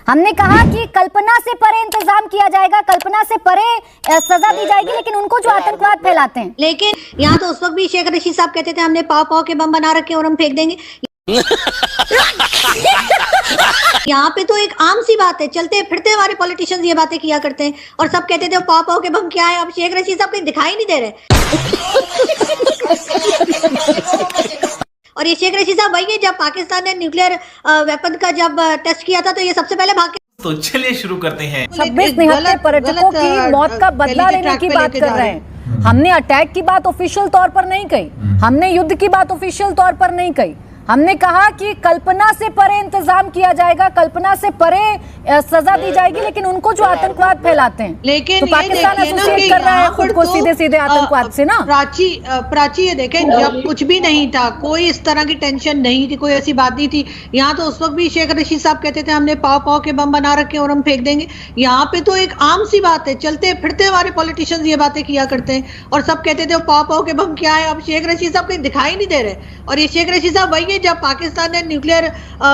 हमने कहा कि कल्पना से परे इंतजाम किया जाएगा, कल्पना से परे सजा दी जाएगी, लेकिन उनको जो आतंकवाद फैलाते हैं। लेकिन यहाँ तो उस वक्त भी शेख रशीद साहब कहते थे हमने पाव पाव के बम बना रखे और हम फेंक देंगे। यहाँ पे तो एक आम सी बात है, चलते फिरते हमारे पॉलिटिशियंस ये बातें किया करते हैं और सब कहते थे पाव पाव के बम क्या है। अब शेख रशीद साहब कहीं दिखाई नहीं दे रहे। और ये शेख रशीद साहब वही है जब पाकिस्तान ने न्यूक्लियर वेपन का जब टेस्ट किया था तो ये सबसे पहले भाग के। तो चलिए शुरू करते हैं। 26 निहत्थे पर्यटकों की मौत का बदला लेने की बात कर रहे हैं। हमने अटैक की बात ऑफिशियल तौर पर नहीं कही, हमने युद्ध की बात ऑफिशियल तौर पर नहीं कही। हमने कहा कि कल्पना से परे इंतजाम किया जाएगा, कल्पना से परे सजा दी जाएगी, लेकिन उनको जो आतंकवाद फैलाते हैं। लेकिन तो पाकिस्तान एसोसिएट कर रहा है खुद को सीधे सीधे आतंकवाद से ना। प्राची ये देखें, जब कुछ भी नहीं था, कोई इस तरह की टेंशन नहीं थी, कोई ऐसी बात नहीं थी। यहाँ तो उस वक्त भी शेख रशीद साहब कहते थे हमने पाव पाव के बम बना रखे और हम फेंक देंगे। यहाँ पे तो एक आम सी बात है, चलते फिरते हमारे पॉलिटिशियंस ये बातें किया करते हैं और सब कहते थे पाव पाव के बम क्या है। अब शेख रशीद साहब कहीं दिखाई नहीं दे रहे। और ये शेख रशीद साहब वही है जब पाकिस्तान ने न्यूक्लियर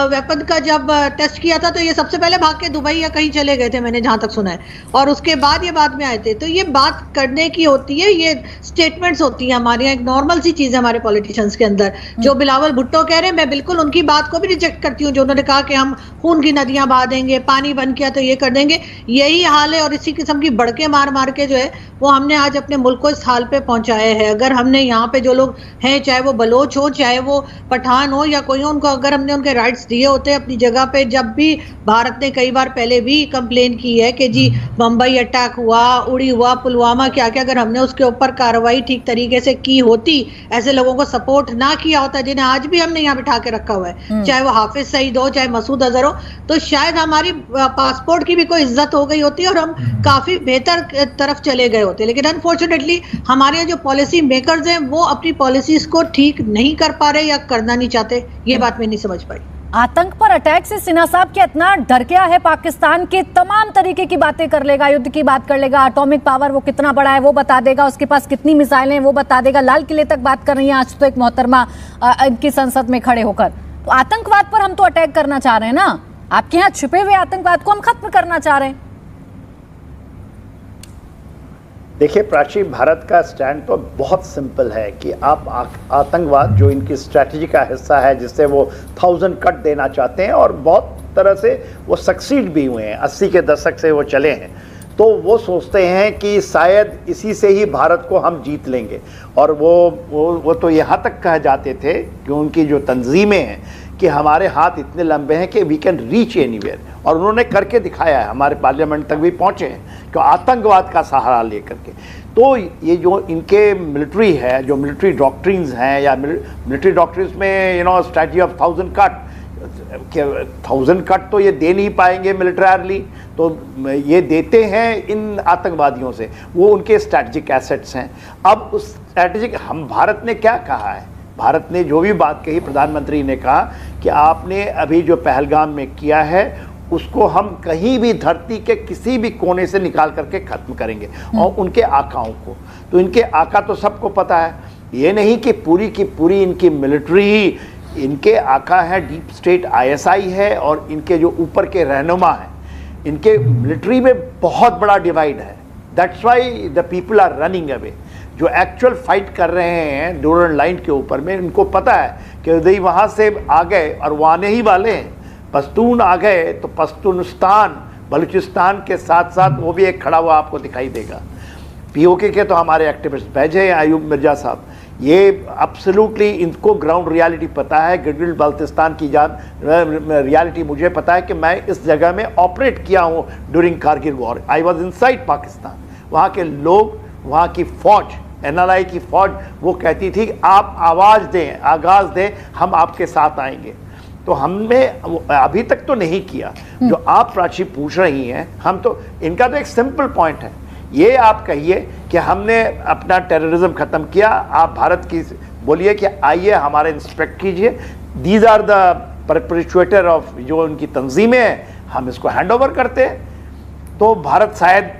वेपन का जब टेस्ट किया था तो ये सबसे पहले भाग के दुबई या कहीं चले गए थे, मैंने जहां तक सुना है, और उसके बाद ये बाद में आए थे। तो ये बात करने की होती है, ये स्टेटमेंट्स होती है हमारे यहाँ, एक नॉर्मल सी चीज है हमारे पॉलिटिशियंस के अंदर। जो बिलावल भुट्टो कह रहे हैं, मैं बिल्कुल उनकी बात को भी रिजेक्ट करती हूँ, जो उन्होंने कहा कि हम खून की नदियां बहा देंगे, पानी बंद किया तो ये कर देंगे। यही हाल है और इसी किस्म की बड़के मार मार के जो है वो हमने आज अपने मुल्क को इस हाल पे पहुंचाया है। अगर हमने यहाँ पे जो लोग हैं, चाहे वो बलोच हो, चाहे वो पठान हो या कोई हो, उनको अगर हमने उनके राइट्स दिए होते अपनी जगह पे, जब भी भारत ने कई बार पहले भी कंप्लेन की है कि जी बम्बई अटैक हुआ, उड़ी हुआ, पुलवामा क्या क्या, अगर हमने उसके ऊपर कार्रवाई ठीक तरीके से की होती, ऐसे लोगों को सपोर्ट ना किया होता जिन्हें आज भी हमने यहाँ बिठा के रखा हुआ है, चाहे वो हाफिज सईद हो, चाहे मसूद अजहर हो, तो शायद हमारी पासपोर्ट की भी कोई इज्जत हो गई होती और हम काफी बेहतर तरफ चले गए होते। लेकिन अनफॉर्चुनेटली हमारे जो पॉलिसी मेकर्स हैं वो अपनी पॉलिसीज को ठीक नहीं कर पा रहे या करना नहीं चाहते। ये बात मैं नहीं समझ पाई। आतंक पर अटैक से सिन्हा साहब क्या इतना डर गया है पाकिस्तान के? तमाम तरीके की बातें कर लेगा, युद्ध की बात कर लेगा, एटॉमिक पावर वो कितना बड़ा है वो बता देगा, उसके पास कितनी मिसाइलें हैं वो बता देगा, लाल किले तक बात कर रही है आज तो एक मोहतरमा इनकी संसद में खड़े होकर। तो आतंकवाद पर हम तो अटैक करना चाह रहे हैं ना, आपके यहाँ छुपे हुए आतंकवाद को हम खत्म करना चाह रहे हैं। देखिए प्राची, भारत का स्टैंड तो बहुत सिंपल है कि आप आतंकवाद जो इनकी स्ट्रैटेजी का हिस्सा है, जिससे वो 1000 कट देना चाहते हैं और बहुत तरह से वो सक्सीड भी हुए हैं, 80 के दशक से वो चले हैं, तो वो सोचते हैं कि शायद इसी से ही भारत को हम जीत लेंगे। और वो तो यहाँ तक कह जाते थे कि उनकी जो तंजीमें हैं कि हमारे हाथ इतने लंबे हैं कि वी कैन रीच एनीवेयर, और उन्होंने करके दिखाया है, हमारे पार्लियामेंट तक भी पहुँचे हैं कि आतंकवाद का सहारा लेकर के। तो ये जो इनके मिलिट्री है, जो मिलिट्री डॉक्ट्रिन्स हैं या मिलिट्री डॉक्ट्रिन्स में स्ट्रैटेजी ऑफ 1000 कट, 1000 कट तो ये दे नहीं पाएंगे मिलिट्ररली, तो ये देते हैं इन आतंकवादियों से, वो उनके स्ट्रैटेजिक एसेट्स हैं। अब उस स्ट्रैटेजिक हम भारत ने क्या कहा है, भारत ने जो भी बात कही, प्रधानमंत्री ने कहा कि आपने अभी जो पहलगाम में किया है उसको हम कहीं भी धरती के किसी भी कोने से निकाल करके ख़त्म करेंगे, और उनके आकाओं को, तो इनके आका तो सबको पता है, ये नहीं कि पूरी की पूरी इनकी मिलिट्री, इनके आका है डीप स्टेट ISI है, और इनके जो ऊपर के रहनुमा हैं, इनके मिलिट्री में बहुत बड़ा डिवाइड है। That's why the people are running away. जो एक्चुअल फाइट कर रहे हैं डोरन लाइन के ऊपर में, इनको पता है कि यदि वहाँ से आ गए, और वो आने ही वाले हैं, पश्तून आ गए तो पश्तूनिस्तान, बलूचिस्तान के साथ साथ वो भी एक खड़ा हुआ आपको दिखाई देगा। POK के तो हमारे एक्टिविस्ट बैठे हैं, अयूब मिर्जा साहब, ये एब्सोल्युटली इनको ग्राउंड रियलिटी पता है। गिलगित बाल्टिस्तान की रियलिटी मुझे पता है कि मैं इस जगह में ऑपरेट किया हूँ during Kargil war, I was inside Pakistan. वहाँ के लोग, वहाँ की फौज, NRI की फौज, वो कहती थी आप आवाज़ दें, आगाज़ दें, हम आपके साथ आएंगे। तो हमने अभी तक तो नहीं किया जो आप प्राची पूछ रही हैं। हम तो, इनका तो एक सिंपल पॉइंट है, ये आप कहिए कि हमने अपना टेररिज्म ख़त्म किया, आप भारत की बोलिए कि आइए हमारे इंस्पेक्ट कीजिए, दीज आर द परपेचुएटर ऑफ जो उनकी तंजीमें हैं, हम इसको हैंड ओवर करते हैं, तो भारत शायद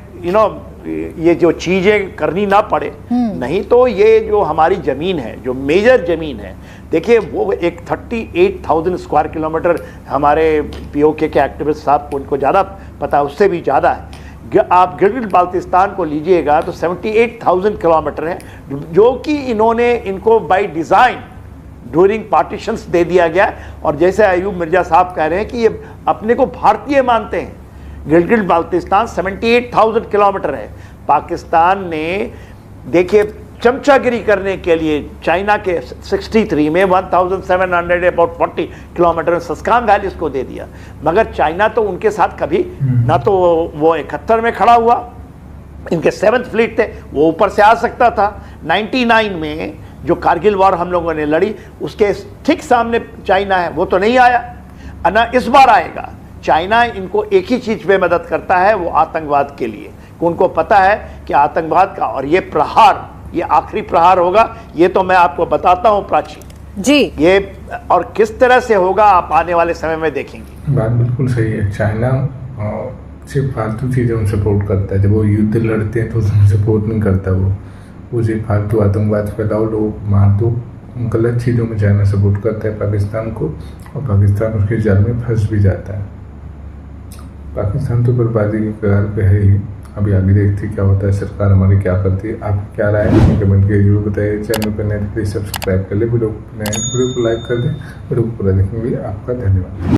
ये जो चीज़ें करनी ना पड़े, नहीं तो ये जो हमारी ज़मीन है, जो मेजर ज़मीन है, देखिए वो एक 38,000 स्क्वायर किलोमीटर, हमारे पीओके के एक्टिविस्ट साहब को उनको ज़्यादा पता है, उससे भी ज़्यादा है। आप गिलगित बाल्टिस्तान को लीजिएगा तो 78,000 किलोमीटर है, जो कि इन्होंने इनको बाय डिज़ाइन ड्यूरिंग पार्टीशंस दे दिया गया। और जैसे अयूब मिर्जा साहब कह रहे हैं कि ये अपने को भारतीय मानते हैं। गिलगित बाल्टिस्तान 78,000 किलोमीटर है। पाकिस्तान ने देखिए चमचागिरी करने के लिए चाइना के 63 में 1740 किलोमीटर सस्काम वैलीज को दे दिया, मगर चाइना तो उनके साथ कभी ना तो वो 71 में खड़ा हुआ, इनके 7th फ्लीट थे, वो ऊपर से आ सकता था। 99 में जो कारगिल वॉर हम लोगों ने लड़ी, उसके ठीक सामने चाइना है, वो तो नहीं आया, ना इस बार आएगा। चाइना इनको एक ही चीज़ पे मदद करता है, वो आतंकवाद के लिए, कि उनको पता है कि आतंकवाद का और ये प्रहार, ये आखिरी प्रहार होगा। ये तो मैं आपको बताता हूँ प्राची जी, ये और किस तरह से होगा आप आने वाले समय में देखेंगे। बात बिल्कुल सही है। चाइना सिर्फ फालतू चीज़ें उन सपोर्ट करता है, जब वो युद्ध लड़ते हैं तो उसमें सपोर्ट नहीं करता। वो सिर्फ फालतू आतंकवाद फैलाओ, लोग मार दो, गलत चीज़ों में चाइना सपोर्ट करता है पाकिस्तान को, और पाकिस्तान उसके जाल में फंस भी जाता है। पाकिस्तान तो बर्बादी के कगार पे है ही। अभी आगे देखते क्या होता है, सरकार हमारी क्या करती है। आप क्या राय है कमेंट के जरूर बताइए। चैनल पर नए प्लीज सब्सक्राइब कर ले, वीडियो को लाइक कर दें, वीडियो को पूरा देखने के लिए आपका धन्यवाद।